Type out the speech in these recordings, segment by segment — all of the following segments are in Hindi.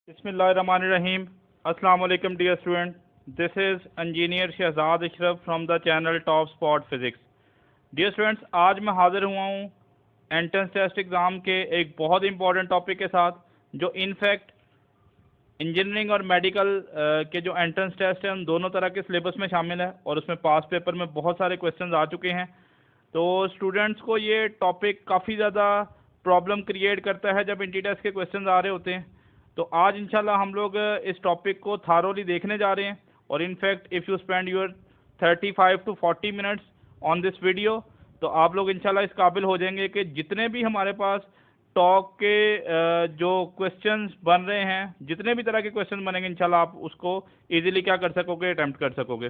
Bismillahirrahmanirrahim. Assalamu alaikum dear student. This is engineer Shahzad Ashraf from the channel Top Spot Physics. Dear students, आज मैं हाजिर हुआ हूँ एंट्रेंस टेस्ट एग्ज़ाम के एक बहुत इंपॉर्टेंट टॉपिक के साथ, जो इनफैक्ट इंजीनियरिंग और मेडिकल के जो एंट्रेंस टेस्ट हैं उन दोनों तरह के सिलेबस में शामिल है और उसमें पास पेपर में बहुत सारे क्वेश्चंस आ चुके हैं। तो स्टूडेंट्स को ये टॉपिक काफ़ी ज़्यादा प्रॉब्लम क्रिएट करता है जब इंटी टेस्ट के क्वेश्चंस आ रहे होते हैं। तो आज इंशाल्लाह हम लोग इस टॉपिक को थारोली देखने जा रहे हैं और in fact if you spend your 35 to 40 minutes on this video तो आप लोग इंशाल्लाह इस काबिल हो जाएंगे कि जितने भी हमारे पास टॉक के जो क्वेश्चंस बन रहे हैं, जितने भी तरह के क्वेश्चन बनेंगे इंशाल्लाह आप उसको इजीली क्या कर सकोगे, अटेम्प्ट कर सकोगे।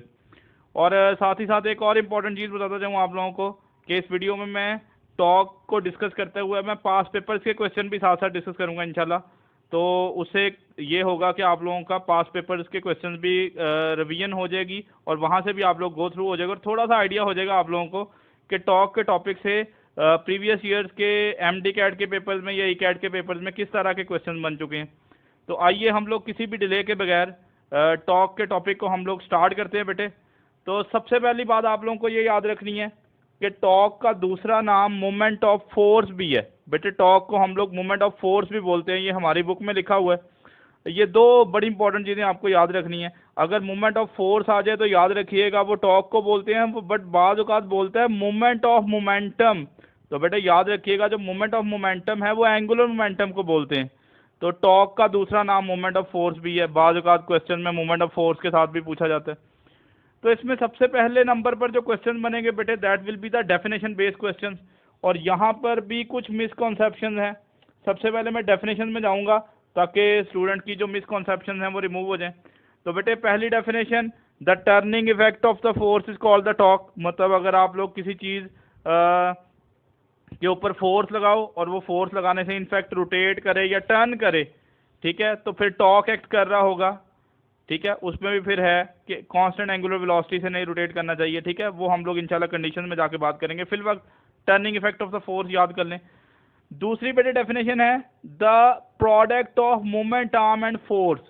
और साथ ही साथ एक और इम्पॉर्टेंट चीज़ बताता जाऊँ आप लोगों को कि इस वीडियो में मैं टॉक को डिस्कस करते हुए मैं पास पेपर्स के क्वेश्चन भी साथ साथ डिस्कस करूँगा इंशाल्लाह। तो उससे ये होगा कि आप लोगों का पास पेपर्स के क्वेश्चंस भी रिवीजन हो जाएगी और वहाँ से भी आप लोग गो थ्रू हो जाएगा और थोड़ा सा आइडिया हो जाएगा आप लोगों को कि टॉक के टॉपिक से प्रीवियस ईयर्स के एमडी कैट के पेपर्स में या ई कैट के पेपर्स में किस तरह के क्वेश्चन बन चुके हैं। तो आइए हम लोग किसी भी डिले के बगैर टॉक के टॉपिक को हम लोग स्टार्ट करते हैं बेटे। तो सबसे पहली बात आप लोगों को ये याद रखनी है कि टॉक का दूसरा नाम मोमेंट ऑफ फोर्स भी है बेटे। टॉक को हम लोग मोमेंट ऑफ फोर्स भी बोलते हैं, ये हमारी बुक में लिखा हुआ है। ये दो बड़ी इंपॉर्टेंट चीज़ें आपको याद रखनी है। अगर मोमेंट ऑफ फोर्स आ जाए तो याद रखिएगा वो टॉक को बोलते हैं, बट बाद औक़ात बोलता है मोमेंट ऑफ मोमेंटम। तो बेटे याद रखिएगा जो मोमेंट ऑफ मोमेंटम है वो एंगुलर मोमेंटम को बोलते हैं। तो टॉक का दूसरा नाम मोमेंट ऑफ फोर्स भी है, बाद औक़ात क्वेश्चन में मोमेंट ऑफ फोर्स के साथ भी पूछा जाता है। तो इसमें सबसे पहले नंबर पर जो क्वेश्चन बनेंगे बेटे that will be the definition based question, और यहाँ पर भी कुछ मिसकॉन्सेप्शन हैं। सबसे पहले मैं डेफिनेशन में जाऊँगा ताकि स्टूडेंट की जो मिसकॉन्सेप्शन हैं वो रिमूव हो जाएं। तो बेटे पहली definition, the turning effect of the force is called the torque. मतलब अगर आप लोग किसी चीज़ के ऊपर फोर्स लगाओ और वो फोर्स लगाने से इनफैक्ट रोटेट करे या टर्न करे, ठीक है, तो फिर टॉर्क एक्ट कर रहा होगा। ठीक है, उसमें भी फिर है कि कांस्टेंट एंगुलर वेलोसिटी से नहीं रोटेट करना चाहिए। ठीक है, वो हम लोग इंशाल्लाह कंडीशन में जाके बात करेंगे। फिल वक्त turning effect of the force याद कर लें। दूसरी बेटे डेफिनेशन है the product of moment arm and force.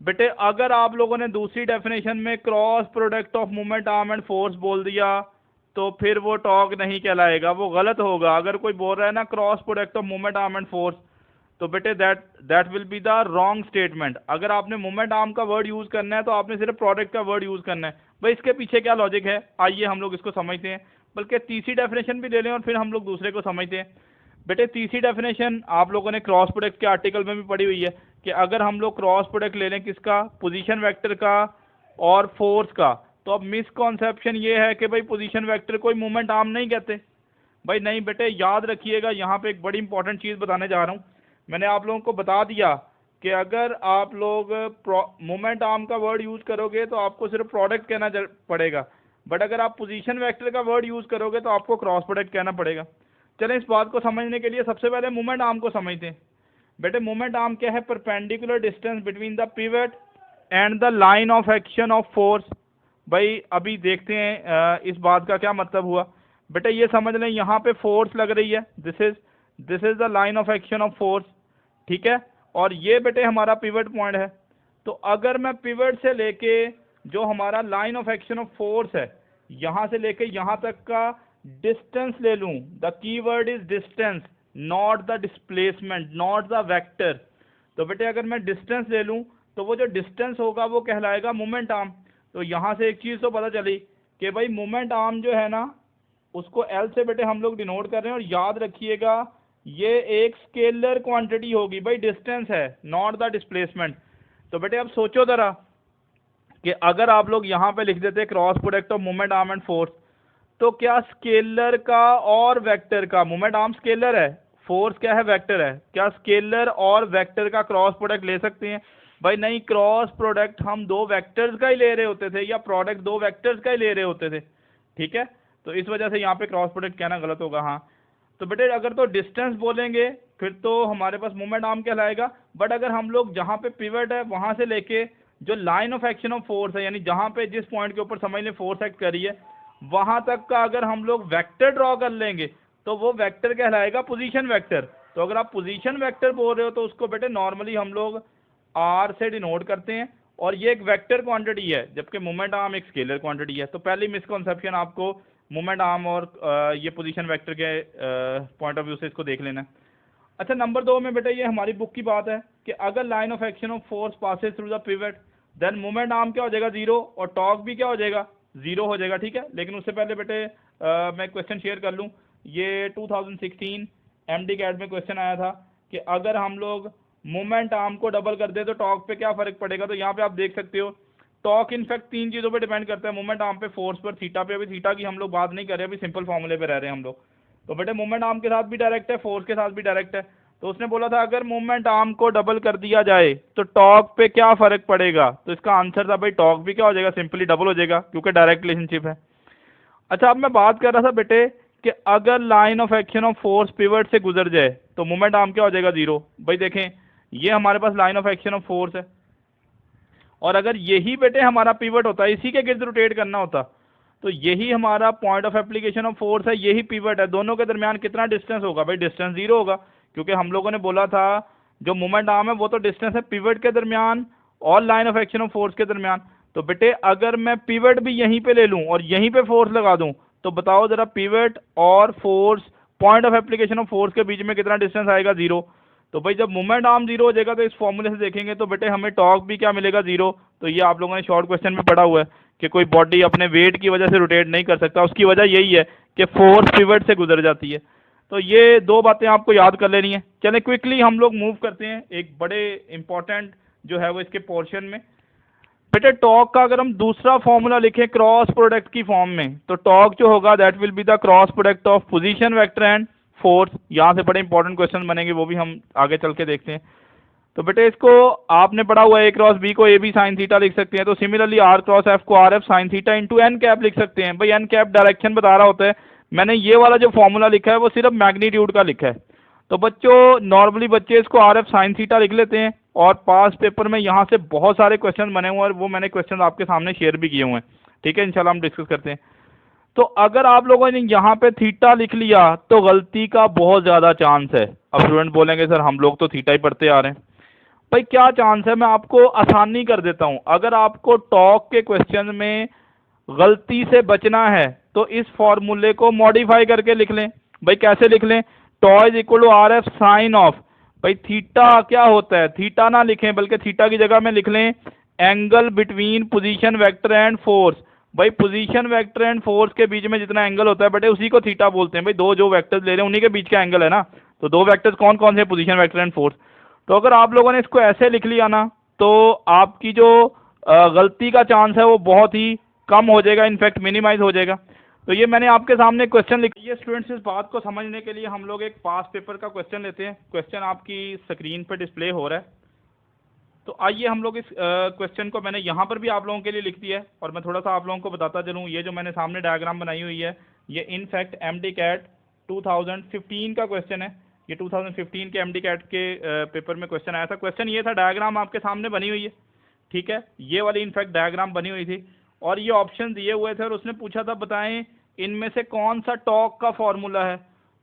बेटे अगर आप लोगों ने दूसरी डेफिनेशन में cross product of moment arm and force बोल दिया तो फिर वो टॉर्क नहीं कहलाएगा, वो गलत होगा। अगर कोई बोल रहा है ना cross product of moment arm and force, तो बेटे that will be the wrong statement. अगर आपने मोमेंट आर्म का वर्ड यूज़ करना है तो आपने सिर्फ प्रोडक्ट का वर्ड यूज़ करना है। भाई इसके पीछे क्या लॉजिक है, आइए हम लोग इसको समझते हैं। बल्कि तीसरी डेफिनेशन भी ले लें और फिर हम लोग दूसरे को समझते हैं। बेटे तीसरी डेफिनेशन आप लोगों ने क्रॉस प्रोडक्ट के आर्टिकल में भी पढ़ी हुई है कि अगर हम लोग क्रॉस प्रोडक्ट ले लें किसका, पोजीशन वेक्टर का और फोर्स का, तो अब मिसकॉन्सेप्शन ये है कि भाई पोजीशन वेक्टर कोई मोमेंट आर्म नहीं कहते। भाई नहीं बेटे, याद रखिएगा, यहाँ पे एक बड़ी इंपॉर्टेंट चीज़ बताने जा रहा हूँ। मैंने आप लोगों को बता दिया कि अगर आप लोग मोमेंट आर्म का वर्ड यूज़ करोगे तो आपको सिर्फ प्रोडक्ट कहना पड़ेगा, बट अगर आप पोजीशन वेक्टर का वर्ड यूज़ करोगे तो आपको क्रॉस प्रोडक्ट कहना पड़ेगा। चलें इस बात को समझने के लिए सबसे पहले मोमेंट आर्म को समझते हैं। बेटे मोमेंट आर्म क्या है, perpendicular distance between the pivot and the line of action of force. भाई अभी देखते हैं इस बात का क्या मतलब हुआ। बेटे ये समझ लें यहाँ पे फोर्स लग रही है, this is the line of action of force, ठीक है, और ये बेटे हमारा पिवट पॉइंट है। तो अगर मैं पिवट से लेके जो हमारा line of action of force है यहाँ से लेके यहाँ तक का डिस्टेंस ले लूँ, the keyword is distance, not the displacement, not the vector. तो बेटे अगर मैं डिस्टेंस ले लूँ तो वो जो डिस्टेंस होगा वो कहलाएगा मोमेंट आर्म। तो यहाँ से एक चीज़ तो पता चली कि भाई मोमेंट आर्म जो है ना उसको एल से बेटे हम लोग डिनोट कर रहे हैं। और याद रखिएगा ये एक स्केलर क्वांटिटी होगी, भाई डिस्टेंस है, नॉट द डिस्प्लेसमेंट। तो बेटे अब सोचो ज़रा कि अगर आप लोग यहाँ पे लिख देते cross product of moment arm and force, तो क्या स्केलर का और वेक्टर का, मोमेंट आर्म स्केलर है, फोर्स क्या है, वेक्टर है, क्या स्केलर और वेक्टर का क्रॉस प्रोडक्ट ले सकते हैं? भाई नहीं, क्रॉस प्रोडक्ट हम दो वेक्टर्स का ही ले रहे होते थे या प्रोडक्ट दो वेक्टर्स का ही ले रहे होते थे। ठीक है, तो इस वजह से यहाँ पे क्रॉस प्रोडक्ट कहना गलत होगा। हाँ, तो बेटे अगर तो डिस्टेंस बोलेंगे फिर तो हमारे पास मोमेंट आर्म कहलाएगा, बट अगर हम लोग जहाँ पे पिवट है वहाँ से लेके जो line of action of force है, यानी जहाँ पे जिस पॉइंट के ऊपर समझ लें फोर्स एक्ट करी है, वहाँ तक का अगर हम लोग वेक्टर ड्रॉ कर लेंगे तो वो वेक्टर कहलाएगा पोजीशन वेक्टर। तो अगर आप पोजीशन वेक्टर बोल रहे हो तो उसको बेटे नॉर्मली हम लोग आर से डिनोट करते हैं, और ये एक वेक्टर क्वांटिटी है, जबकि मोमेंट आर्म एक स्केलर क्वांटिटी है। तो पहली मिसकॉन्सेप्शन आपको मोमेंट आर्म और ये पोजीशन वेक्टर के पॉइंट ऑफ व्यू से इसको देख लेना है। अच्छा, नंबर 2 में बेटा ये हमारी बुक की बात है कि अगर line of action of force passes through the pivot then moment arm क्या हो जाएगा 0 और टॉर्क भी क्या हो जाएगा 0 हो जाएगा, ठीक है। लेकिन उससे पहले बेटे मैं क्वेश्चन शेयर कर लूँ। ये 2016 एमडी कैट में क्वेश्चन आया था कि अगर हम लोग मोमेंट आर्म को डबल कर दे तो टॉर्क पे क्या फर्क पड़ेगा। तो यहाँ पे आप देख सकते हो टॉर्क इनफैक्ट 3 चीज़ों पे डिपेंड करता है, मोमेंट आर्म पे, फोर्स पर, थीटा पे। अभी थीटा की हम लोग बात नहीं कर रहे, अभी सिंपल फॉर्मूले पे रह रहे हैं हम लोग। तो बेटे मोमेंट आर्म के साथ भी डायरेक्ट है, फोर्स के साथ भी डायरेक्ट है। तो उसने बोला था अगर मोमेंट आर्म को डबल कर दिया जाए तो टॉर्क पे क्या फर्क पड़ेगा। तो इसका आंसर था भाई टॉर्क भी क्या हो जाएगा, सिंपली डबल हो जाएगा, क्योंकि डायरेक्ट रिलेशनशिप है। अच्छा, अब मैं बात कर रहा था बेटे कि अगर line of action of force pivot से गुजर जाए तो मोमेंट आर्म क्या हो जाएगा 0। भाई देखें, ये हमारे पास line of action of force है, और अगर यही बेटे हमारा पिवट होता है, इसी के गिर्द रोटेट करना होता, तो यही हमारा point of application of force है, यही पिवट है। दोनों के दरमियान कितना डिस्टेंस होगा भाई, डिस्टेंस 0 होगा, क्योंकि हम लोगों ने बोला था जो मोमेंट आर्म है वो तो डिस्टेंस है पिवट के दरमियान और line of action of force के दरमियान। तो बेटे अगर मैं पिवट भी यहीं पे ले लूं और यहीं पे फोर्स लगा दूं, तो बताओ जरा पिवट और force, point of application of force के बीच में कितना डिस्टेंस आएगा 0। तो भाई जब मोमेंट आर्म 0 हो जाएगा तो इस फॉर्मूले से देखेंगे तो बेटे हमें टॉर्क भी क्या मिलेगा 0। तो ये आप लोगों ने शॉर्ट क्वेश्चन में पढ़ा हुआ है कि कोई बॉडी अपने वेट की वजह से रोटेट नहीं कर सकता, उसकी वजह यही है कि फोर्स पिवट से गुजर जाती है। तो ये 2 बातें आपको याद कर लेनी है। चलें क्विकली हम लोग मूव करते हैं एक बड़े इंपॉर्टेंट जो है वो इसके पोर्शन में। बेटे टॉर्क का अगर हम दूसरा फॉर्मूला लिखें क्रॉस प्रोडक्ट की फॉर्म में, तो टॉर्क जो होगा that will be the cross product of position vector and force. यहाँ से बड़े इंपॉर्टेंट क्वेश्चन बनेंगे, वो भी हम आगे चल के देखते हैं। तो बेटे इसको आपने पढ़ा हुआ है ए क्रॉस बी को ए बी साइन थीटा लिख सकते हैं, तो सिमिलरली आर क्रॉस एफ को R F sine theta into N cap लिख सकते हैं। भाई एन कैप डायरेक्शन बता रहा होता है, मैंने ये वाला जो फॉर्मूला लिखा है वो सिर्फ मैग्नीट्यूड का लिखा है। तो बच्चों नॉर्मली बच्चे इसको आर एफ साइन थीटा लिख लेते हैं, और पास पेपर में यहाँ से बहुत सारे क्वेश्चन बने हुए हैं और वो मैंने क्वेश्चन आपके सामने शेयर भी किए हुए हैं, ठीक है। इंशाल्लाह हम डिस्कस करते हैं। तो अगर आप लोगों ने यहाँ पे थीटा लिख लिया तो गलती का बहुत ज़्यादा चांस है। अब स्टूडेंट बोलेंगे सर हम लोग तो थीटा ही पढ़ते आ रहे हैं। भाई क्या चांस है, मैं आपको आसानी कर देता हूँ। अगर आपको टॉक के क्वेश्चन में गलती से बचना है तो इस फॉर्मूले को मॉडिफाई करके लिख लें। भाई कैसे लिख लें, tau is equal to R F sine of, भाई थीटा क्या होता है, थीटा ना लिखें बल्कि थीटा की जगह में लिख लें angle between position vector and force. भाई पोजीशन वेक्टर एंड फोर्स के बीच में जितना एंगल होता है बेटे उसी को थीटा बोलते हैं। भाई दो जो वेक्टर्स ले रहे हैं उन्हीं के बीच का एंगल है ना। तो 2 वेक्टर्स कौन कौन से, पोजीशन वेक्टर एंड फोर्स। तो अगर आप लोगों ने इसको ऐसे लिख लिया ना तो आपकी जो गलती का चांस है वो बहुत ही कम हो जाएगा, इनफैक्ट मिनिमाइज हो जाएगा। तो ये मैंने आपके सामने क्वेश्चन लिखा है। स्टूडेंट्स इस बात को समझने के लिए हम लोग एक पास पेपर का क्वेश्चन लेते हैं। क्वेश्चन आपकी स्क्रीन पर डिस्प्ले हो रहा है, तो आइए हम लोग इस क्वेश्चन को मैंने यहाँ पर भी आप लोगों के लिए लिख दिया है, और मैं थोड़ा सा आप लोगों को बताता चलूँ। ये जो मैंने सामने डायग्राम बनाई हुई है ये इनफैक्ट एमडी कैट 2015 का क्वेश्चन है। ये 2015 के एमडी कैट के पेपर में क्वेश्चन आया था। क्वेश्चन ये था, डायग्राम आपके सामने बनी हुई है, ठीक है, ये वाली इनफैक्ट डायग्राम बनी हुई थी, और ये ऑप्शन दिए हुए थे, और उसने पूछा था बताएं इनमें से कौन सा टॉर्क का फॉर्मूला है।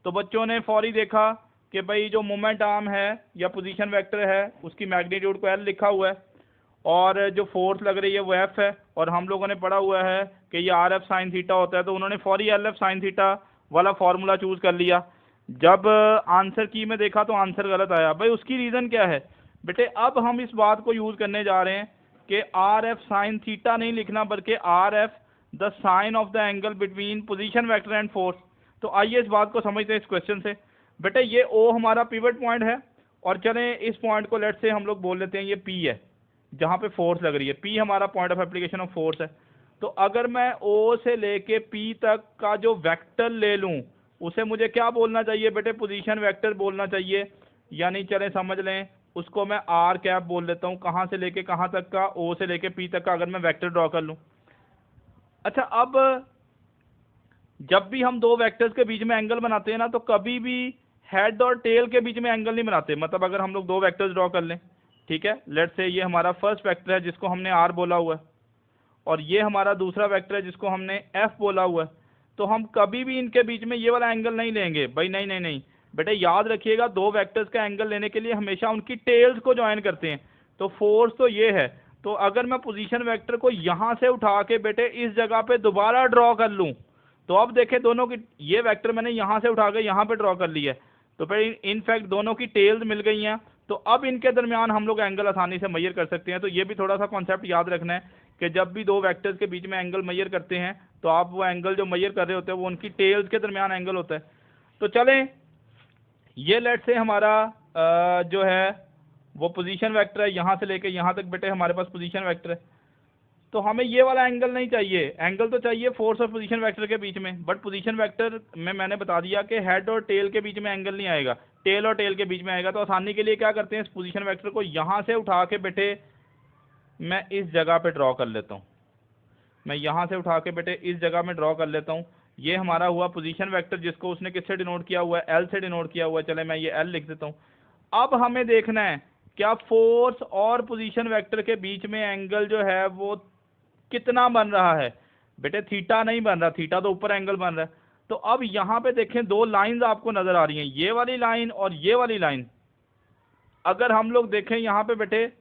तो बच्चों ने फौरी देखा कि भाई जो मोमेंट आर्म है या पोजीशन वेक्टर है उसकी मैग्नीट्यूड को एल लिखा हुआ है, और जो फोर्स लग रही है वो एफ है, और हम लोगों ने पढ़ा हुआ है कि ये आर एफ साइन थीटा होता है। तो उन्होंने फौरी एल एफ साइन थीटा वाला फॉर्मूला चूज कर लिया। जब आंसर की में देखा तो आंसर गलत आया। भाई उसकी रीज़न क्या है बेटे, अब हम इस बात को यूज़ करने जा रहे हैं कि आर एफ साइन थीटा नहीं लिखना बल्कि R F the sine of the angle between position vector and force. तो आइए इस बात को समझते हैं इस क्वेश्चन से। बेटे ये ओ हमारा पिवट पॉइंट है, और चलें इस पॉइंट को लेट से हम लोग बोल लेते हैं ये पी है जहाँ पे फोर्स लग रही है। पी हमारा point of application of force है। तो अगर मैं ओ से लेके पी तक का जो वेक्टर ले लूँ उसे मुझे क्या बोलना चाहिए बेटे, पोजीशन वेक्टर बोलना चाहिए, यानी चलें समझ लें उसको मैं आर कैप बोल लेता हूँ। कहाँ से लेके कहाँ तक का, ओ से लेके पी तक का अगर मैं वेक्टर ड्रॉ कर लूँ। अच्छा, अब जब भी हम 2 वेक्टर्स के बीच में एंगल बनाते हैं ना तो कभी भी हेड और टेल के बीच में एंगल नहीं बनाते। मतलब अगर हम लोग 2 वेक्टर्स ड्रॉ कर लें, ठीक है, लेट्स से ये हमारा फर्स्ट वेक्टर है जिसको हमने आर बोला हुआ है, और ये हमारा दूसरा वेक्टर है जिसको हमने एफ बोला हुआ है, तो हम कभी भी इनके बीच में ये वाला एंगल नहीं लेंगे। भाई नहीं नहीं नहीं, बेटे याद रखिएगा, दो वेक्टर्स का एंगल लेने के लिए हमेशा उनकी टेल्स को ज्वाइन करते हैं। तो फोर्स तो ये है, तो अगर मैं पोजीशन वेक्टर को यहां से उठा के बेटे इस जगह पे दोबारा ड्रॉ कर लूं, तो अब देखें दोनों की, ये वेक्टर मैंने यहां से उठा के यहां पे ड्रॉ कर लिया है, तो फिर इनफैक्ट दोनों की टेल्स मिल गई हैं। तो अब इनके दरमियान हम लोग एंगल आसानी से मेजर कर सकते हैं। तो ये भी थोड़ा सा कॉन्सेप्ट याद रखना है कि जब भी दो वेक्टर्स के बीच में एंगल मेजर करते हैं, तो आप वो एंगल जो मेजर कर रहे होते हैं वो उनकी टेल्स के दरमियान एंगल होता है। तो चलें, ये लेट से हमारा जो है वो पोजीशन वेक्टर है, यहाँ से लेके यहाँ तक बेटे हमारे पास पोजीशन वेक्टर है। तो हमें ये वाला एंगल नहीं चाहिए, एंगल तो चाहिए फोर्स और पोजीशन वेक्टर के बीच में, बट पोजीशन वेक्टर में मैंने बता दिया कि हेड और टेल के बीच में एंगल नहीं आएगा, टेल और टेल के बीच में आएगा। तो आसानी के लिए क्या करते हैं, इस पोजीशन वेक्टर को यहाँ से उठा के बेटे मैं इस जगह पे ड्रॉ कर लेता हूँ, मैं यहाँ से उठा के बेटे इस जगह में ड्रॉ कर लेता हूँ। ये हमारा हुआ पोजीशन वेक्टर, जिसको उसने किससे डिनोट किया हुआ है, एल से डिनोट किया हुआ है। चले मैं ये एल लिख देता हूँ। अब हमें देखना है क्या फोर्स और पोजीशन वेक्टर के बीच में एंगल जो है वो कितना बन रहा है। बेटे थीटा नहीं बन रहा, थीटा तो ऊपर एंगल बन रहा है। तो अब यहाँ पे देखें दो लाइंस आपको नजर आ रही हैं, ये वाली लाइन और ये वाली लाइन। अगर हम लोग देखें यहाँ पे बेटे,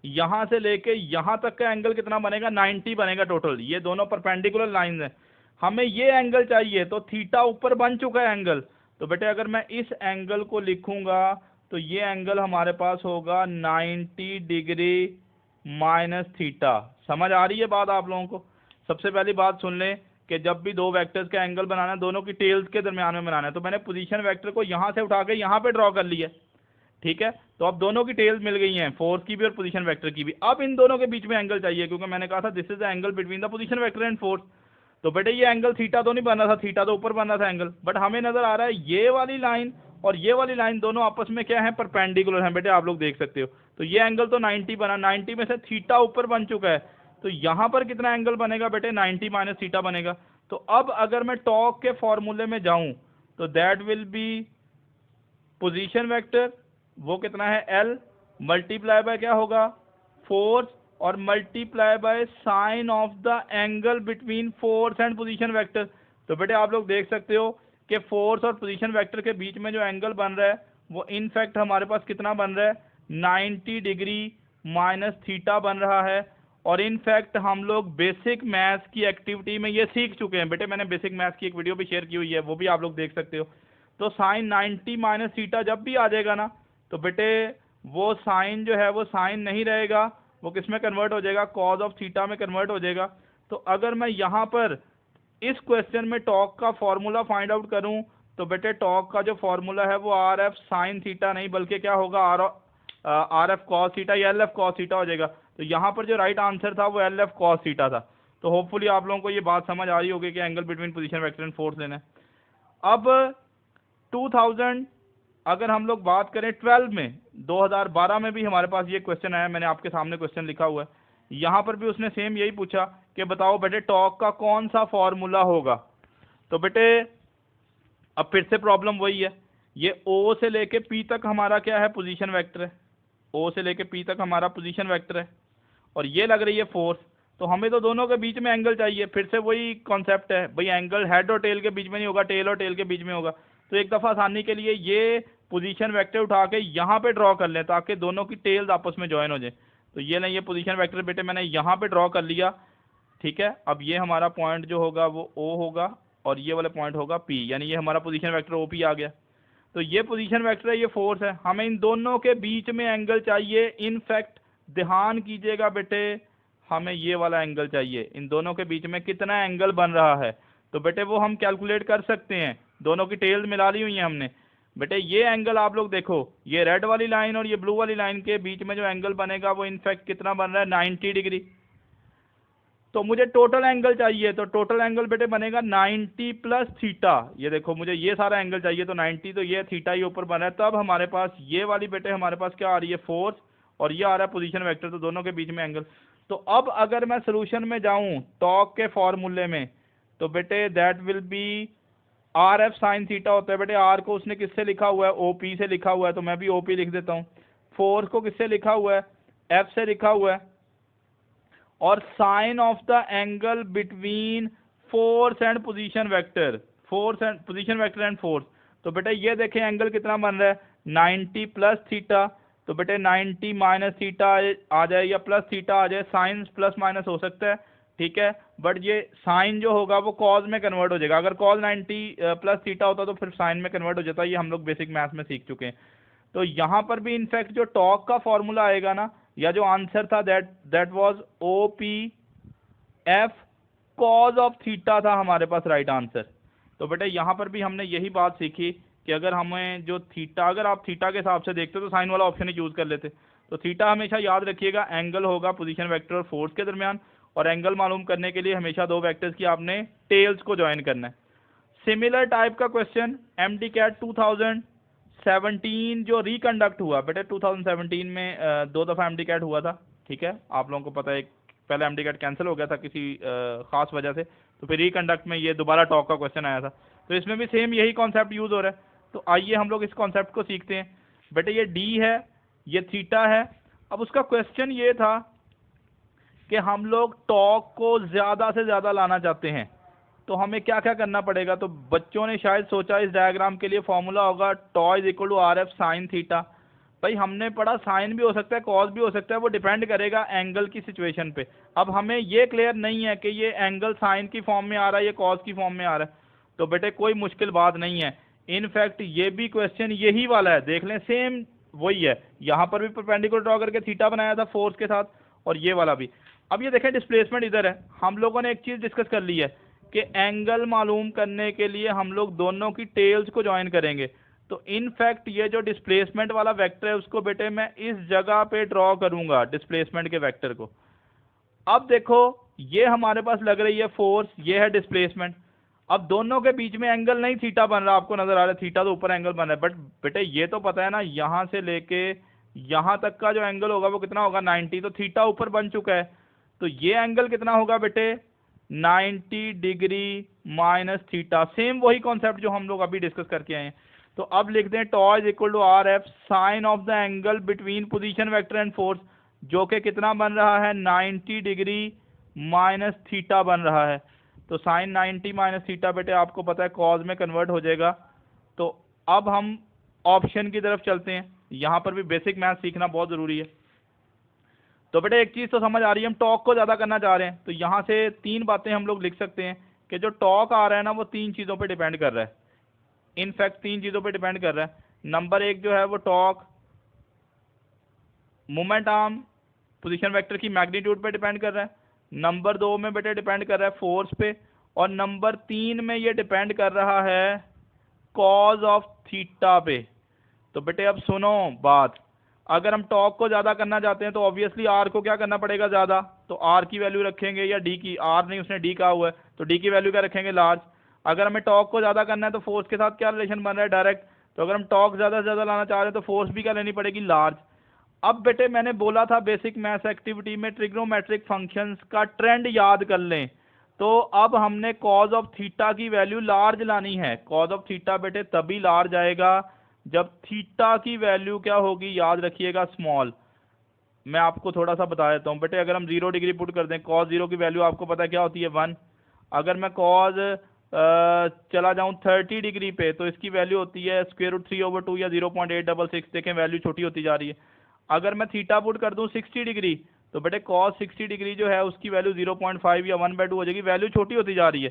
यहाँ से लेके यहाँ तक का एंगल कितना बनेगा, 90 बनेगा टोटल। ये दोनों परपेंडिकुलर लाइंस हैं, हमें ये एंगल चाहिए, तो थीटा ऊपर बन चुका है एंगल। तो बेटे अगर मैं इस एंगल को लिखूंगा तो ये एंगल हमारे पास होगा 90 डिग्री माइनस थीटा। समझ आ रही है बात आप लोगों को? सबसे पहली बात सुन लें कि जब भी दो वेक्टर्स का एंगल बनाना है, दोनों की टेल्स के दरमियान में बनाना है। तो मैंने पोजीशन वेक्टर को यहाँ से उठा के यहाँ पे ड्रॉ कर लिया, ठीक है। तो अब दोनों की टेल्स मिल गई हैं, फोर्स की भी और पोजीशन वेक्टर की भी। अब इन दोनों के बीच में एंगल चाहिए, क्योंकि मैंने कहा था this is the angle between the position vector and force. तो बेटे ये एंगल थीटा तो नहीं बन रहा था, थीटा तो ऊपर बन रहा था एंगल, बट हमें नजर आ रहा है ये वाली लाइन और ये वाली लाइन दोनों आपस में क्या है, परपेंडिकुलर हैं। बेटे आप लोग देख सकते हो, तो ये एंगल तो 90 बना, 90 में से थीटा ऊपर बन चुका है। तो यहाँ पर कितना एंगल बनेगा बेटे, 90 माइनस थीटा बनेगा। तो अब अगर मैं टॉर्क के फॉर्मूले में जाऊं तो that will B position vector, वो कितना है एल, मल्टीप्लाई बाय क्या होगा, फोर्स, और multiply by sine of the angle between force and position vector. तो बेटे आप लोग देख सकते हो कि फोर्स और पोजीशन वेक्टर के बीच में जो एंगल बन रहा है वो इनफैक्ट हमारे पास कितना बन रहा है, 90 डिग्री माइनस थीटा बन रहा है। और इनफैक्ट हम लोग बेसिक मैथ्स की एक्टिविटी में ये सीख चुके हैं। बेटे मैंने बेसिक मैथ्स की एक वीडियो भी शेयर की हुई है, वो भी आप लोग देख सकते हो। तो साइन 90 माइनस थीटा जब भी आ जाएगा ना, तो बेटे वो साइन जो है वो साइन नहीं रहेगा, वो किस में कन्वर्ट हो जाएगा, कॉज ऑफ थीटा में कन्वर्ट हो जाएगा। तो अगर मैं यहाँ पर इस क्वेश्चन में टॉर्क का फॉर्मूला फाइंड आउट करूं, तो बेटे टॉर्क का जो फॉर्मूला है वो आर एफ साइन थीटा नहीं बल्कि क्या होगा, आर एफ कॉस थीटा या एल एफ कॉस थीटा हो जाएगा। तो यहाँ पर जो राइट आंसर था वो एल एफ कॉस थीटा था। तो होपफुली आप लोगों को ये बात समझ आ रही होगी कि angle between position vector and force लेना है। अब 2000 अगर हम लोग बात करें 12 में, 2012 में भी हमारे पास ये क्वेश्चन आया, मैंने आपके सामने क्वेश्चन लिखा हुआ है। यहाँ पर भी उसने सेम यही पूछा कि बताओ बेटे टॉर्क का कौन सा फॉर्मूला होगा। तो बेटे अब फिर से प्रॉब्लम वही है, ये O से लेके P तक हमारा क्या है, पोजीशन वेक्टर है। O से लेके P तक हमारा पोजीशन वेक्टर है, और ये लग रही है फोर्स। तो हमें तो दोनों के बीच में एंगल चाहिए। फिर से वही कॉन्सेप्ट है भाई, एंगल हेड और टेल के बीच में नहीं होगा, टेल और टेल के बीच में होगा। तो एक दफ़ा आसानी के लिए ये पोजीशन वेक्टर उठा के यहाँ पे ड्रॉ कर लें, ताकि दोनों की टेल्स आपस में ज्वाइन हो जाए। तो ये नहीं, ये पोजीशन वेक्टर बेटे मैंने यहाँ पे ड्रॉ कर लिया, ठीक है। अब ये हमारा पॉइंट जो होगा वो O होगा, और ये वाला पॉइंट होगा P, यानी ये हमारा पोजीशन वेक्टर OP आ गया। तो ये पोजीशन वेक्टर है, ये फोर्स है, हमें इन दोनों के बीच में एंगल चाहिए। इनफैक्ट ध्यान कीजिएगा बेटे, हमें ये वाला एंगल चाहिए, इन दोनों के बीच में कितना एंगल बन रहा है। तो बेटे वो हम कैलकुलेट कर सकते हैं, दोनों की टेल्स मिला ली हुई हैं हमने। बेटे ये एंगल आप लोग देखो, ये रेड वाली लाइन और ये ब्लू वाली लाइन के बीच में जो एंगल बनेगा वो इनफैक्ट कितना बन रहा है, 90 डिग्री। तो मुझे टोटल एंगल चाहिए, तो टोटल एंगल बेटे बनेगा 90 प्लस थीटा। ये देखो मुझे ये सारा एंगल चाहिए, तो 90, तो ये थीटा ही ऊपर बना है। तब हमारे पास ये वाली बेटे हमारे पास क्या आ रही है, फोर्स, और ये आ रहा है पोजीशन वेक्टर, तो दोनों के बीच में एंगल। तो अब अगर मैं सोल्यूशन में जाऊं टॉर्क के फॉर्मूले में, तो बेटे that will be are F sine theta होता है। बेटे आर को उसने किससे लिखा हुआ है, OP से लिखा हुआ है, तो मैं भी OP लिख देता हूँ। फोर्स को किससे लिखा हुआ है, F से लिखा हुआ है, और sine of the angle between force and position vector, force and position vector and force. तो बेटे ये देखें एंगल कितना बन रहा है 90 प्लस थीटा, तो बेटे 90 माइनस थीटा आ जाए या प्लस थीटा आ जाए, साइन प्लस माइनस हो सकता है, ठीक है, बट ये साइन जो होगा वो कॉज में कन्वर्ट हो जाएगा। अगर कॉज 90 प्लस थीटा होता तो फिर साइन में कन्वर्ट हो जाता, ये हम लोग बेसिक मैथ में सीख चुके हैं। तो यहाँ पर भी इनफैक्ट जो टॉर्क का फॉर्मूला आएगा ना, या जो आंसर था that was OP F cause of theta था हमारे पास राइट आंसर। तो बेटे यहाँ पर भी हमने यही बात सीखी कि अगर हमें जो थीटा, अगर आप थीटा के हिसाब से देखते हो तो साइन वाला ऑप्शन ही चूज कर लेते। तो थीटा हमेशा याद रखिएगा एंगल होगा पोजीशन वेक्टर और फोर्स के दरमियान, और एंगल मालूम करने के लिए हमेशा दो वेक्टर्स की आपने टेल्स को ज्वाइन करना है। सिमिलर टाइप का क्वेश्चन MDCAT 2017 जो रिकंडक्ट हुआ बेटे 2017 में दो दफ़ा MDCAT हुआ था, ठीक है, आप लोगों को पता है। पहले MDCAT कैंसिल हो गया था किसी खास वजह से, तो फिर रिकंडक्ट में ये दोबारा टॉक का क्वेश्चन आया था। तो इसमें भी सेम यही कॉन्सेप्ट यूज हो रहा है। तो आइए हम लोग इस कॉन्सेप्ट को सीखते हैं। बेटे ये D है, ये थीटा है। अब उसका क्वेश्चन ये था कि हम लोग टॉक को ज़्यादा से ज़्यादा लाना चाहते हैं, तो हमें क्या क्या करना पड़ेगा। तो बच्चों ने शायद सोचा इस डायग्राम के लिए फॉर्मूला होगा tau is equal to RF sine theta. भाई हमने पढ़ा साइन भी हो सकता है कॉस भी हो सकता है, वो डिपेंड करेगा एंगल की सिचुएशन पे। अब हमें ये क्लियर नहीं है कि ये एंगल साइन की फॉर्म में आ रहा है या कॉस की फॉर्म में आ रहा है, तो बेटे कोई मुश्किल बात नहीं है। इनफैक्ट ये भी क्वेश्चन यही वाला है, देख लें सेम वही है। यहाँ पर भी परपेंडिकुलर ड्रॉ करके थीटा बनाया था फोर्स के साथ, और ये वाला भी। अब ये देखें डिस्प्लेसमेंट इधर है। हम लोगों ने एक चीज़ डिस्कस कर ली है कि एंगल मालूम करने के लिए हम लोग दोनों की टेल्स को ज्वाइन करेंगे। तो इनफैक्ट ये जो डिस्प्लेसमेंट वाला वेक्टर है उसको बेटे मैं इस जगह पे ड्रॉ करूंगा, डिस्प्लेसमेंट के वेक्टर को। अब देखो ये हमारे पास लग रही है फोर्स, ये है डिस्प्लेसमेंट। अब दोनों के बीच में एंगल नहीं थीटा बन रहा, आपको नजर आ रहा है थीटा तो ऊपर एंगल बन रहा है, बट बेटे ये तो पता है ना यहाँ से लेके यहाँ तक का जो एंगल होगा वो कितना होगा 90, तो थीटा ऊपर बन चुका है। तो ये एंगल कितना होगा बेटे 90 डिग्री माइनस थीटा, सेम वही कॉन्सेप्ट जो हम लोग अभी डिस्कस करके आए हैं। तो अब लिखते हैं tau is equal to RF sine of the angle between position vector and force, जो कि कितना बन रहा है 90 डिग्री माइनस थीटा बन रहा है। तो साइन 90 माइनस थीटा बेटे आपको पता है कॉज में कन्वर्ट हो जाएगा। तो अब हम ऑप्शन की तरफ चलते हैं। यहाँ पर भी बेसिक मैथ सीखना बहुत ज़रूरी है। तो बेटे एक चीज़ तो समझ आ रही है, हम टॉक को ज़्यादा करना चाह रहे हैं, तो यहाँ से तीन बातें हम लोग लिख सकते हैं कि जो टॉक आ रहा है ना वो तीन चीज़ों पे डिपेंड कर रहा है। इनफैक्ट तीन चीज़ों पे डिपेंड कर रहा है। नंबर एक जो है वो talk moment arm position vector की मैग्नीट्यूड पे डिपेंड कर रहा है। नंबर दो में बेटे डिपेंड कर रहा है फोर्स पे, और नंबर तीन में ये डिपेंड कर रहा है कॉज ऑफ थीटा पे। तो बेटे अब सुनो बात, अगर हम टॉक को ज़्यादा करना चाहते हैं तो ऑब्वियसली आर को क्या करना पड़ेगा ज़्यादा, तो आर की वैल्यू रखेंगे, या डी की, आर नहीं उसने डी कहा हुआ है तो डी की वैल्यू क्या रखेंगे लार्ज। अगर हमें टॉक को ज़्यादा करना है तो फोर्स के साथ क्या रिलेशन बन रहा है डायरेक्ट, तो अगर हम टॉक ज़्यादा से ज़्यादा लाना चाह रहे हैं तो फोर्स भी क्या लेनी पड़ेगी लार्ज। अब बेटे मैंने बोला था बेसिक मैथ्स एक्टिविटी में ट्रिग्नोमेट्रिक फंक्शंस का ट्रेंड याद कर लें, तो अब हमने कॉज ऑफ थीटा की वैल्यू लार्ज लानी है। कॉज ऑफ थीटा बेटे तभी लार्ज आएगा जब थीटा की वैल्यू क्या होगी, याद रखिएगा स्मॉल। मैं आपको थोड़ा सा बता देता हूँ बेटे, अगर हम 0 डिग्री पुट कर दें, कॉज 0 की वैल्यू आपको पता है क्या होती है 1। अगर मैं कॉज चला जाऊँ 30 डिग्री पे तो इसकी वैल्यू होती है √3/2 या 0.866। देखें वैल्यू छोटी होती जा रही है। अगर मैं थीटा पुट कर दूँ 60 डिग्री तो बेटे कॉस 60 डिग्री जो है उसकी वैल्यू 0.5 या 1/2 हो जाएगी, वैल्यू छोटी होती जा रही है।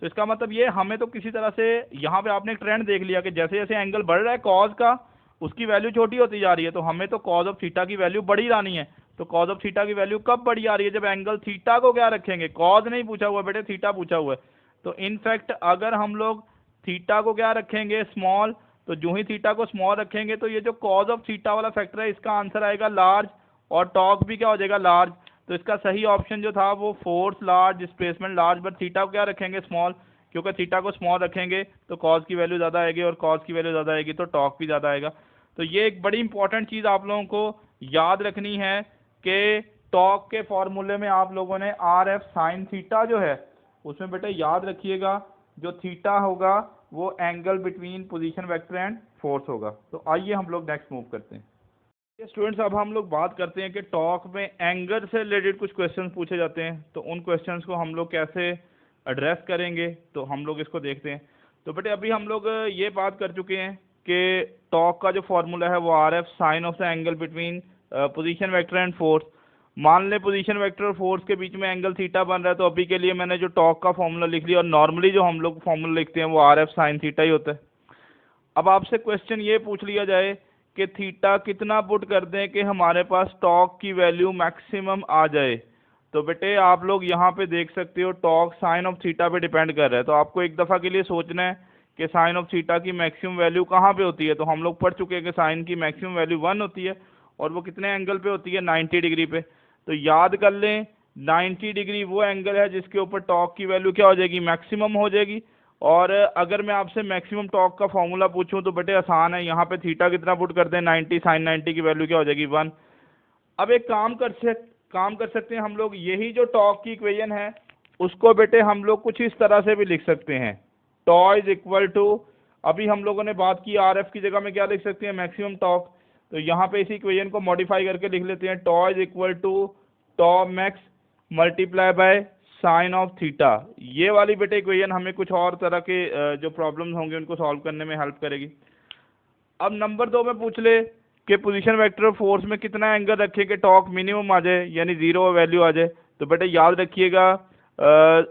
तो इसका मतलब ये हमें तो किसी तरह से यहाँ पे आपने एक ट्रेंड देख लिया कि जैसे जैसे एंगल बढ़ रहा है कॉज का उसकी वैल्यू छोटी होती जा रही है, तो हमें तो कॉज ऑफ थीटा की वैल्यू बड़ी लानी है। तो कॉज ऑफ थीटा की वैल्यू कब बड़ी आ रही है, जब एंगल थीटा को क्या रखेंगे, कॉज नहीं पूछा हुआ बेटे थीटा पूछा हुआ है। तो इनफैक्ट अगर हम लोग थीटा को क्या रखेंगे स्मॉल, तो जो ही थीटा को स्मॉल रखेंगे तो ये जो कॉज ऑफ थीटा वाला फैक्टर है इसका आंसर आएगा लार्ज, और टॉक भी क्या हो जाएगा लार्ज। तो इसका सही ऑप्शन जो था वो force large displacement large, but theta को क्या रखेंगे स्मॉल, क्योंकि थीटा को स्मॉल रखेंगे तो कॉज की वैल्यू ज़्यादा आएगी, और कॉज की वैल्यू ज़्यादा आएगी तो टॉक भी ज़्यादा आएगा। तो ये एक बड़ी इंपॉर्टेंट चीज़ आप लोगों को याद रखनी है कि टॉक के फॉर्मूले में आप लोगों ने RF साइन थीटा जो है उसमें बेटे याद रखिएगा जो थीटा होगा वो angle between position vector and force होगा। तो आइए हम लोग नेक्स्ट मूव करते हैं। स्टूडेंट्स अब हम लोग बात करते हैं कि टॉक में एंगल से रिलेटेड कुछ क्वेश्चन पूछे जाते हैं, तो उन क्वेश्चंस को हम लोग कैसे एड्रेस करेंगे, तो हम लोग इसको देखते हैं। तो बेटे अभी हम लोग ये बात कर चुके हैं कि टॉर्क का जो फॉर्मूला है वो are F sine of the angle between position vector and force. मान लें पोजीशन वेक्टर और फोर्स के बीच में एंगल थीटा बन रहा है, तो अभी के लिए मैंने जो टॉर्क का फॉर्मूला लिख लिया, और नॉर्मली जो हम लोग फॉर्मूला लिखते हैं वो आर एफ साइन थीटा ही होता है। अब आपसे क्वेश्चन ये पूछ लिया जाए कि थीटा कितना पुट कर दें कि हमारे पास टॉर्क की वैल्यू मैक्सिमम आ जाए, तो बेटे आप लोग यहाँ पे देख सकते हो टॉर्क साइन ऑफ थीटा पे डिपेंड कर रहा है। तो आपको एक दफ़ा के लिए सोचना है कि साइन ऑफ थीटा की मैक्सिमम वैल्यू कहाँ पे होती है। तो हम लोग पढ़ चुके हैं कि साइन की मैक्सिमम वैल्यू 1 होती है, और वो कितने एंगल पे होती है, 90 डिग्री पे। तो याद कर लें 90 डिग्री वो एंगल है जिसके ऊपर टॉर्क की वैल्यू क्या हो जाएगी, मैक्सिमम हो जाएगी। और अगर मैं आपसे मैक्सिमम टॉर्क का फॉर्मूला पूछूं तो बेटे आसान है, यहाँ पे थीटा कितना पुट कर दें, 90, साइन 90 की वैल्यू क्या हो जाएगी, 1। अब एक काम कर सकते हैं हम लोग, यही जो टॉर्क की इक्वेशन है उसको बेटे हम लोग कुछ इस तरह से भी लिख सकते हैं। टॉ इज इक्वल टू, अभी हम लोगों ने बात की आर एफ की जगह में क्या लिख सकते हैं, मैक्सिमम टॉर्क। तो यहाँ पे इसी इक्वेशन को मॉडिफाई करके लिख लेते हैं, tau is equal to tau max multiply by sine of theta. ये वाली बेटे इक्वेशन हमें कुछ और तरह के जो प्रॉब्लम्स होंगे उनको सॉल्व करने में हेल्प करेगी। अब नंबर 2 में पूछ ले कि पोजीशन वेक्टर और फोर्स में कितना एंगल रखे कि टॉर्क मिनिमम आ जाए, यानी जीरो वैल्यू आ जाए। तो बेटे याद रखिएगा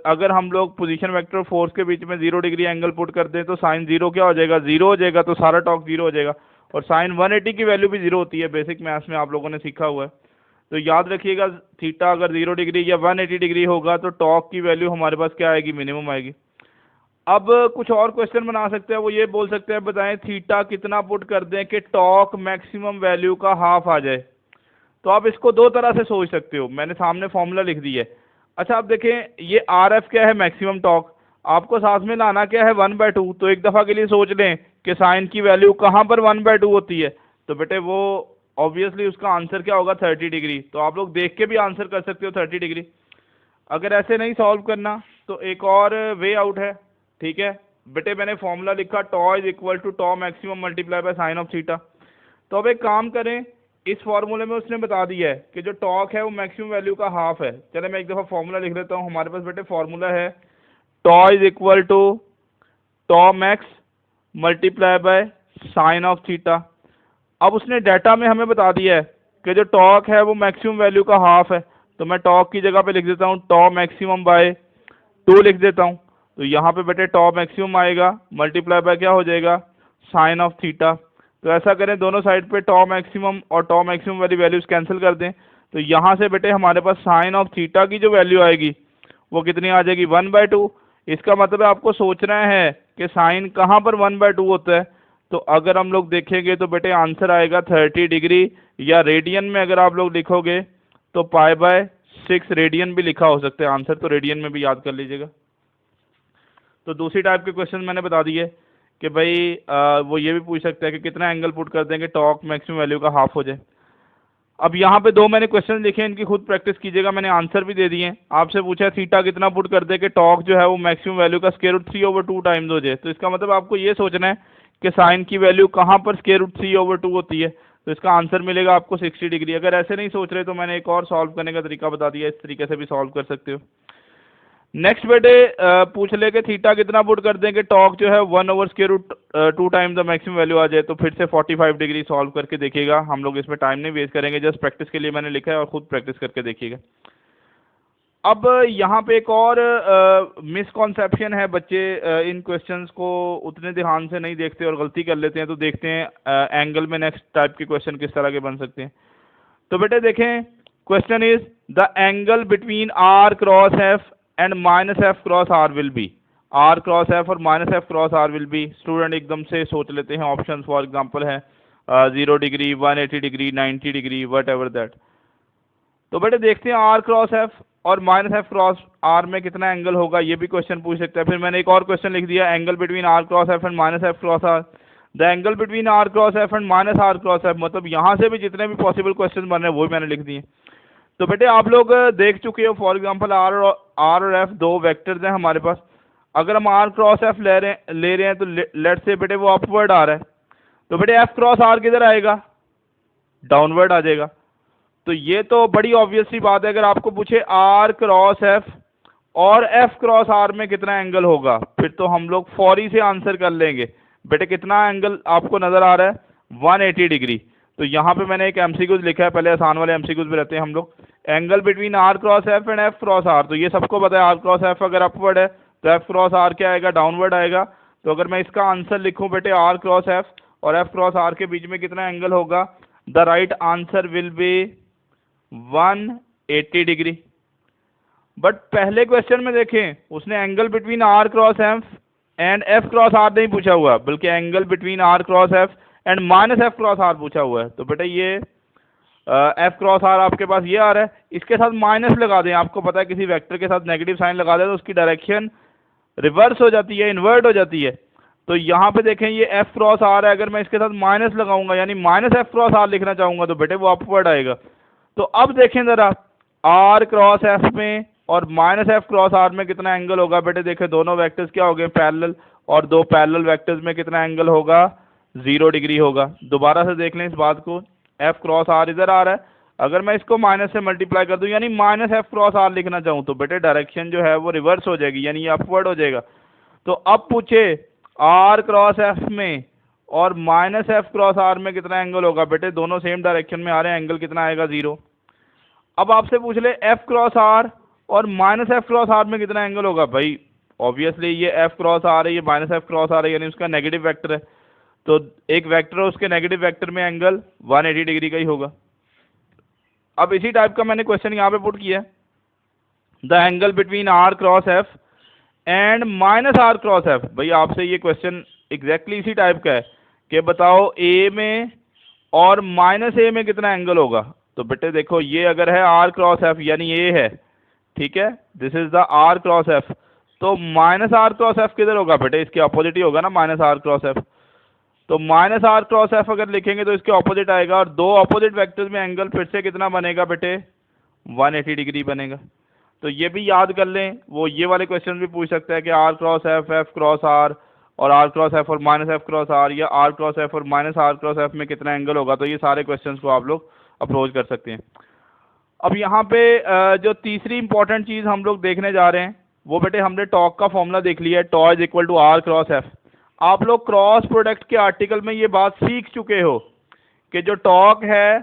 अगर हम लोग पोजीशन वेक्टर और फोर्स के बीच में 0 डिग्री एंगल पुट कर दें तो साइन 0 क्या हो जाएगा, 0 हो जाएगा। तो सारा टॉर्क 0 हो जाएगा, और साइन 180 की वैल्यू भी 0 होती है, बेसिक मैथ्स में आप लोगों ने सीखा हुआ है। तो याद रखिएगा थीटा अगर 0 डिग्री या 180 डिग्री होगा तो टॉर्क की वैल्यू हमारे पास क्या आएगी, मिनिमम आएगी। अब कुछ और क्वेश्चन बना सकते हैं, वो ये बोल सकते हैं बताएं थीटा कितना पुट कर दें कि टॉर्क मैक्सिमम वैल्यू का हाफ आ जाए। तो आप इसको दो तरह से सोच सकते हो, मैंने सामने फॉर्मूला लिख दिया है। अच्छा आप देखें ये आर एफ क्या है, मैक्सिमम टॉर्क, आपको साथ में लाना क्या है, 1/2। तो एक दफ़ा के लिए सोच लें कि साइन की वैल्यू कहाँ पर 1/2 होती है, तो बेटे वो ऑब्वियसली उसका आंसर क्या होगा, 30 डिग्री। तो आप लोग देख के भी आंसर कर सकते हो 30 डिग्री। अगर ऐसे नहीं सॉल्व करना तो एक और वे आउट है, ठीक है बेटे, मैंने फॉर्मूला लिखा tau is equal to tau maximum multiply by sine of theta. तो अब एक काम करें, इस फॉर्मूले में उसने बता दिया है कि जो टॉर्क है वो मैक्सिमम वैल्यू का हाफ है। चले मैं एक दफ़ा फॉर्मूला लिख लेता हूँ। हमारे पास बेटे फॉर्मूला है tau is equal to tau max multiply by sine of theta. अब उसने डाटा में हमें बता दिया है कि जो टॉर्क है वो मैक्सिमम वैल्यू का हाफ है, तो मैं टॉर्क की जगह पे लिख देता हूँ टॉ मैक्सिमम बाय 2 लिख देता हूँ। तो यहाँ पे बेटे टॉ मैक्सिमम आएगा मल्टीप्लाई बाय क्या हो जाएगा, साइन ऑफ थीटा। तो ऐसा करें दोनों साइड पे टॉ मैक्सिमम और टॉ मैक्सिमम वाली वैल्यूज कैंसिल कर दें। तो यहाँ से बेटे हमारे पास साइन ऑफ थीटा की जो वैल्यू आएगी वो कितनी आ जाएगी, 1/2। इसका मतलब है आपको सोचना है कि साइन कहाँ पर 1/2 होता है। तो अगर हम लोग देखेंगे तो बेटे आंसर आएगा 30 डिग्री, या रेडियन में अगर आप लोग लिखोगे तो π/6 रेडियन भी लिखा हो सकता है आंसर, तो रेडियन में भी याद कर लीजिएगा। तो दूसरी टाइप के क्वेश्चन मैंने बता दिए कि भाई वो ये भी पूछ सकता है कि कितना एंगल पुट कर देंगे टॉर्क मैक्सिमम वैल्यू का हाफ हो जाए। अब यहाँ पे 2 मैंने क्वेश्चन लिखे हैं, इनकी खुद प्रैक्टिस कीजिएगा, मैंने आंसर भी दे दिए हैं। आपसे पूछा है थीटा कितना पुट कर दे कि टॉर्क जो है वो मैक्सिमम वैल्यू का √3/2 टाइम्स हो जाए। तो इसका मतलब आपको ये सोचना है कि साइन की वैल्यू कहाँ पर √3/2 होती है। तो इसका आंसर मिलेगा आपको 60 डिग्री। अगर ऐसे नहीं सोच रहे तो मैंने एक और सॉल्व करने का तरीका बता दिया, इस तरीके से भी सॉल्व कर सकते हो। नेक्स्ट बेटे पूछ ले कि थीटा कितना पुट कर दें कि टॉर्क जो है 1/√2 टाइम द मैक्सिमम वैल्यू आ जाए। तो फिर से 45 डिग्री सॉल्व करके देखिएगा, हम लोग इसमें टाइम नहीं वेस्ट करेंगे, जस्ट प्रैक्टिस के लिए मैंने लिखा है और खुद प्रैक्टिस करके देखिएगा। अब यहाँ पे एक और मिसकॉन्सेप्शन है, बच्चे इन क्वेश्चंस को उतने ध्यान से नहीं देखते और गलती कर लेते हैं। तो देखते हैं एंगल में नेक्स्ट टाइप के क्वेश्चन किस तरह के बन सकते हैं। तो बेटे देखें question is the angle between R cross F and -f cross R will be. R cross F और -f cross R will be. Student एकदम से सोच लेते हैं, ऑप्शन फॉर एग्जांपल है 0 degree, 180 degree, 90 degree, what ever that. तो बेटे देखते हैं आर क्रॉस एफ और -f क्रॉस आर में कितना एंगल होगा, ये भी क्वेश्चन पूछ सकता है। फिर मैंने एक और क्वेश्चन लिख दिया, angle between R cross F and -f cross R. The angle between R cross F and -r cross F. मतलब यहाँ से भी जितने भी पॉसिबल क्वेश्चन बन रहे हैं वो भी मैंने लिख दिए। तो बेटे आप लोग देख चुके हो, फॉर एग्जांपल आर और एफ दो वेक्टर्स हैं हमारे पास। अगर हम आर क्रॉस एफ ले रहे हैं तो लेट से बेटे वो अपवर्ड आ रहा है, तो बेटे एफ क्रॉस आर किधर आएगा, डाउनवर्ड आ जाएगा। तो ये तो बड़ी ऑब्वियस सी बात है। अगर आपको पूछे आर क्रॉस एफ और एफ क्रॉस आर में कितना एंगल होगा, फिर तो हम लोग फौरी से आंसर कर लेंगे। बेटे कितना एंगल आपको नजर आ रहा है, 180 डिग्री। तो यहाँ पे मैंने एक एमसीक्यूज लिखा है, पहले आसान वाले एमसीक्यूज भी रहते हैं हम लोग। Angle between R cross F and F cross R, तो ये सबको पता है आर क्रॉस एफ अगर अपवर्ड है तो एफ क्रॉस आर क्या आएगा, डाउनवर्ड आएगा। तो अगर मैं इसका आंसर लिखूं बेटे आर क्रॉस एफ और एफ क्रॉस आर के बीच में कितना एंगल होगा, the right answer will be 180 degree. But पहले क्वेश्चन में देखें उसने angle between R cross F and F cross R नहीं पूछा हुआ, बल्कि angle between R cross F and minus F cross R पूछा हुआ है। तो बेटा ये एफ क्रॉस आर आपके पास ये आ रहा है, इसके साथ माइनस लगा दें। आपको पता है किसी वेक्टर के साथ नेगेटिव साइन लगा दें तो उसकी डायरेक्शन रिवर्स हो जाती है, इन्वर्ट हो जाती है। तो यहाँ पे देखें ये एफ क्रॉस आर है, अगर मैं इसके साथ माइनस लगाऊंगा यानी माइनस एफ क्रॉस आर लिखना चाहूंगा तो बेटे वो अपवर्ड आएगा। तो अब देखें जरा आर क्रॉस एफ में और माइनस एफ क्रॉस आर में कितना एंगल होगा। बेटे देखें दोनों वेक्टर्स क्या हो गए, पैरेलल, और दो पैरेलल वेक्टर्स में कितना एंगल होगा, 0 डिग्री होगा। दोबारा से देख लें इस बात को, एफ क्रॉस आर इधर आ रहा है, अगर मैं इसको माइनस से मल्टीप्लाई कर दूं यानी माइनस एफ क्रॉस आर लिखना चाहूं तो बेटे डायरेक्शन जो है वो रिवर्स हो जाएगी, यानी ये अपवर्ड हो जाएगा। तो अब पूछे आर क्रॉस एफ में और माइनस एफ क्रॉस आर में कितना एंगल होगा। बेटे दोनों सेम डायरेक्शन में आ रहे हैं, एंगल कितना आएगा, 0। अब आपसे पूछ ले एफ क्रॉस आर और माइनस एफ क्रॉस आर में कितना एंगल होगा। भाई ऑब्वियसली ये एफ क्रॉस आर है, ये माइनस एफ क्रॉस आर है, यानी उसका नेगेटिव वेक्टर है। तो एक वेक्टर है उसके नेगेटिव वेक्टर में एंगल 180 डिग्री का ही होगा। अब इसी टाइप का मैंने क्वेश्चन यहाँ पे पुट किया है, the angle between R cross F and minus R cross F. भाई आपसे ये क्वेश्चन एग्जैक्टली इसी टाइप का है कि बताओ ए में और माइनस ए में कितना एंगल होगा। तो बेटे देखो ये अगर है आर क्रॉस एफ यानी ए है, ठीक है, this is the R cross F, तो माइनस आर क्रॉस एफ किधर होगा, बेटे इसके अपोजिट ही होगा ना, माइनस आर क्रॉस एफ। तो माइनस आर क्रॉस एफ अगर लिखेंगे तो इसके ऑपोजिट आएगा, और दो ऑपोजिट वेक्टर्स में एंगल फिर से कितना बनेगा बेटे, 180 डिग्री बनेगा। तो ये भी याद कर लें, वो ये वाले क्वेश्चन भी पूछ सकता है कि R cross F, F cross R, और आर क्रॉस एफ और माइनस एफ क्रॉस आर, या आर क्रॉस एफ और माइनस आर क्रॉस एफ में कितना एंगल होगा। तो ये सारे क्वेश्चंस को आप लोग अप्रोच कर सकते हैं। अब यहाँ पे जो तीसरी इंपॉर्टेंट चीज़ हम लोग देखने जा रहे हैं वो बेटे हमने टॉक का फॉर्मूला देख लिया है, tau is equal to R cross F. आप लोग क्रॉस प्रोडक्ट के आर्टिकल में ये बात सीख चुके हो कि जो टॉक है,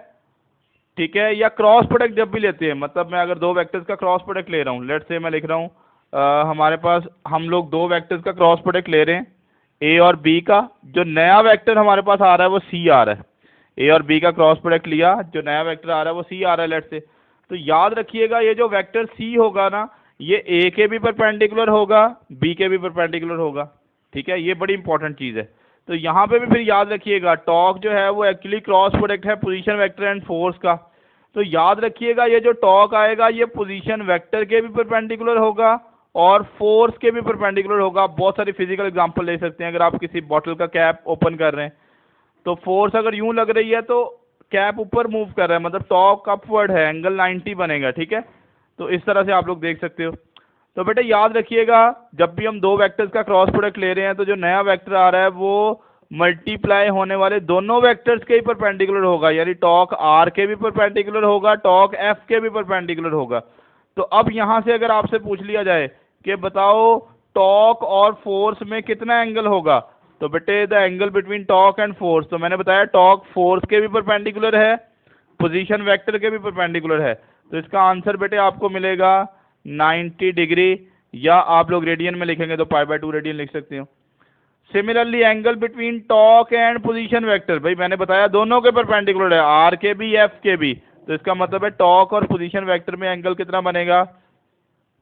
ठीक है, या क्रॉस प्रोडक्ट जब भी लेते हैं, मतलब मैं अगर दो वेक्टर्स का क्रॉस प्रोडक्ट ले रहा हूँ, लेट्स से मैं लिख रहा हूँ हमारे पास हम लोग दो वेक्टर्स का क्रॉस प्रोडक्ट ले रहे हैं, ए और बी का। जो नया वेक्टर हमारे पास आ रहा है वो सी आ रहा है, ए और बी का क्रॉस प्रोडक्ट लिया, जो नया वेक्टर आ रहा है वो सी आ रहा है लेट्स से। तो याद रखिएगा ये जो वेक्टर सी होगा ना, ये ए के भी परपेंडिकुलर होगा, बी के भी परपेंडिकुलर होगा, ठीक है, ये बड़ी इंपॉर्टेंट चीज़ है। तो यहाँ पे भी फिर याद रखिएगा टॉक जो है वो एक्चुअली क्रॉस प्रोडक्ट है पोजीशन वेक्टर एंड फोर्स का। तो याद रखिएगा ये जो टॉक आएगा ये पोजीशन वेक्टर के भी परपेंडिकुलर होगा और फोर्स के भी परपेंडिकुलर होगा। आप बहुत सारी फिजिकल एग्जांपल ले सकते हैं, अगर आप किसी बॉटल का कैप ओपन कर रहे हैं तो फोर्स अगर यूं लग रही है तो कैप ऊपर मूव कर रहा है, मतलब टॉक अपवर्ड है, एंगल 90 बनेगा, ठीक है। तो इस तरह से आप लोग देख सकते हो। तो बेटा याद रखिएगा जब भी हम दो वेक्टर्स का क्रॉस प्रोडक्ट ले रहे हैं तो जो नया वेक्टर आ रहा है वो मल्टीप्लाई होने वाले दोनों वेक्टर्स के ही परपेंडिकुलर होगा, यानी टॉक आर के भी परपेंडिकुलर होगा, टॉक एफ के भी परपेंडिकुलर होगा। तो अब यहाँ से अगर आपसे पूछ लिया जाए कि बताओ टॉक और फोर्स में कितना एंगल होगा, तो बेटे the angle between talk and force, तो मैंने बताया टॉक फोर्स के भी परपेंडिकुलर है, पोजीशन वेक्टर के भी परपेंडिकुलर है। तो इसका आंसर बेटे आपको मिलेगा 90 डिग्री, या आप लोग रेडियन में लिखेंगे तो π/2 रेडियन लिख सकते हो। Similarly angle between talk and position vector, भाई मैंने बताया दोनों के परपेंडिकुलर है, आर के भी एफ के भी, तो इसका मतलब है टॉक और पोजीशन वेक्टर में एंगल कितना बनेगा,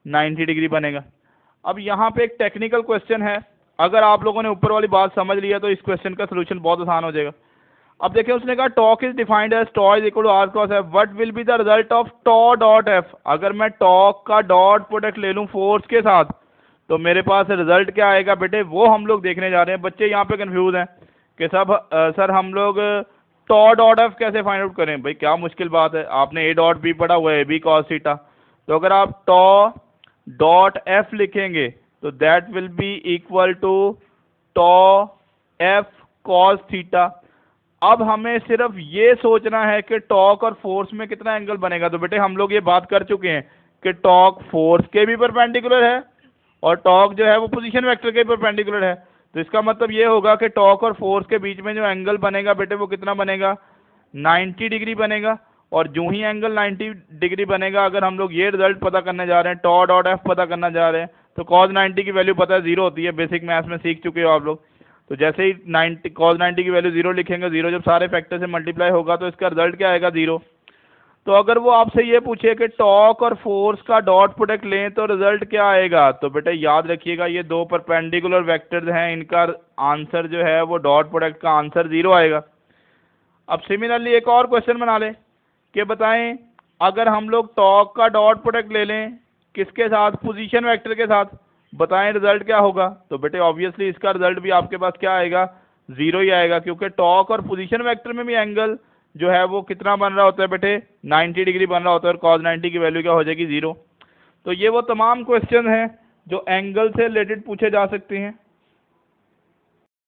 90 डिग्री बनेगा। अब यहाँ पे एक टेक्निकल क्वेश्चन है, अगर आप लोगों ने ऊपर वाली बात समझ लिया तो इस क्वेश्चन का सोल्यूशन बहुत आसान हो जाएगा। अब देखिए उसने कहा torque is defined as tau is equal to R cross F, what will be the result of tau dot F. अगर मैं टॉक का डॉट प्रोडक्ट ले लूं फोर्स के साथ तो मेरे पास रिजल्ट क्या आएगा बेटे, वो हम लोग देखने जा रहे हैं। बच्चे यहाँ पे कंफ्यूज हैं कि सर हम लोग टॉ डॉट एफ कैसे फाइंड आउट करें। भाई क्या मुश्किल बात है, आपने ए डॉट बी पढ़ा हुआ है, बी कॉस थीटा। तो अगर आप टॉ डॉट एफ लिखेंगे तो that will be equal to tau F cos theta. अब हमें सिर्फ ये सोचना है कि टॉक और फोर्स में कितना एंगल बनेगा। तो बेटे हम लोग ये बात कर चुके हैं कि टॉर्क फोर्स के भी परपेंडिकुलर है और टॉर्क जो है वो पोजीशन वेक्टर के परपेंडिकुलर है। तो इसका मतलब ये होगा कि टॉर्क और फोर्स के बीच में जो एंगल बनेगा बेटे वो कितना बनेगा, 90 डिग्री बनेगा। और जो ही एंगल 90 डिग्री बनेगा, अगर हम लोग ये रिजल्ट पता करने जा रहे हैं, टॉ डॉट एफ पता करना जा रहे हैं, तो cos 90 की वैल्यू पता है 0 होती है, बेसिक मैथ्स में सीख चुके हो आप लोग। तो जैसे ही 90 cos 90 की वैल्यू 0 लिखेंगे, 0 जब सारे फैक्टर से मल्टीप्लाई होगा तो इसका रिजल्ट क्या आएगा, 0। तो अगर वो आपसे ये पूछे कि टॉर्क और फोर्स का डॉट प्रोडक्ट लें तो रिजल्ट क्या आएगा, तो बेटा याद रखिएगा ये दो परपेंडिकुलर वेक्टर्स हैं, इनका आंसर जो है वो डॉट प्रोडक्ट का आंसर 0 आएगा। अब सिमिलरली एक और क्वेश्चन बना लें कि बताएं अगर हम लोग टॉर्क का डॉट प्रोडक्ट ले लें किसके साथ, पोजीशन वेक्टर के साथ, बताएं रिजल्ट क्या होगा। तो बेटे ऑब्वियसली इसका रिजल्ट भी आपके पास क्या आएगा, 0 ही आएगा, क्योंकि टॉर्क और पोजीशन वेक्टर में भी एंगल जो है वो कितना बन रहा होता है बेटे, 90 डिग्री बन रहा होता है, और cos 90 की वैल्यू क्या हो जाएगी, 0। तो ये वो तमाम क्वेश्चन हैं जो एंगल से रिलेटेड पूछे जा सकते हैं।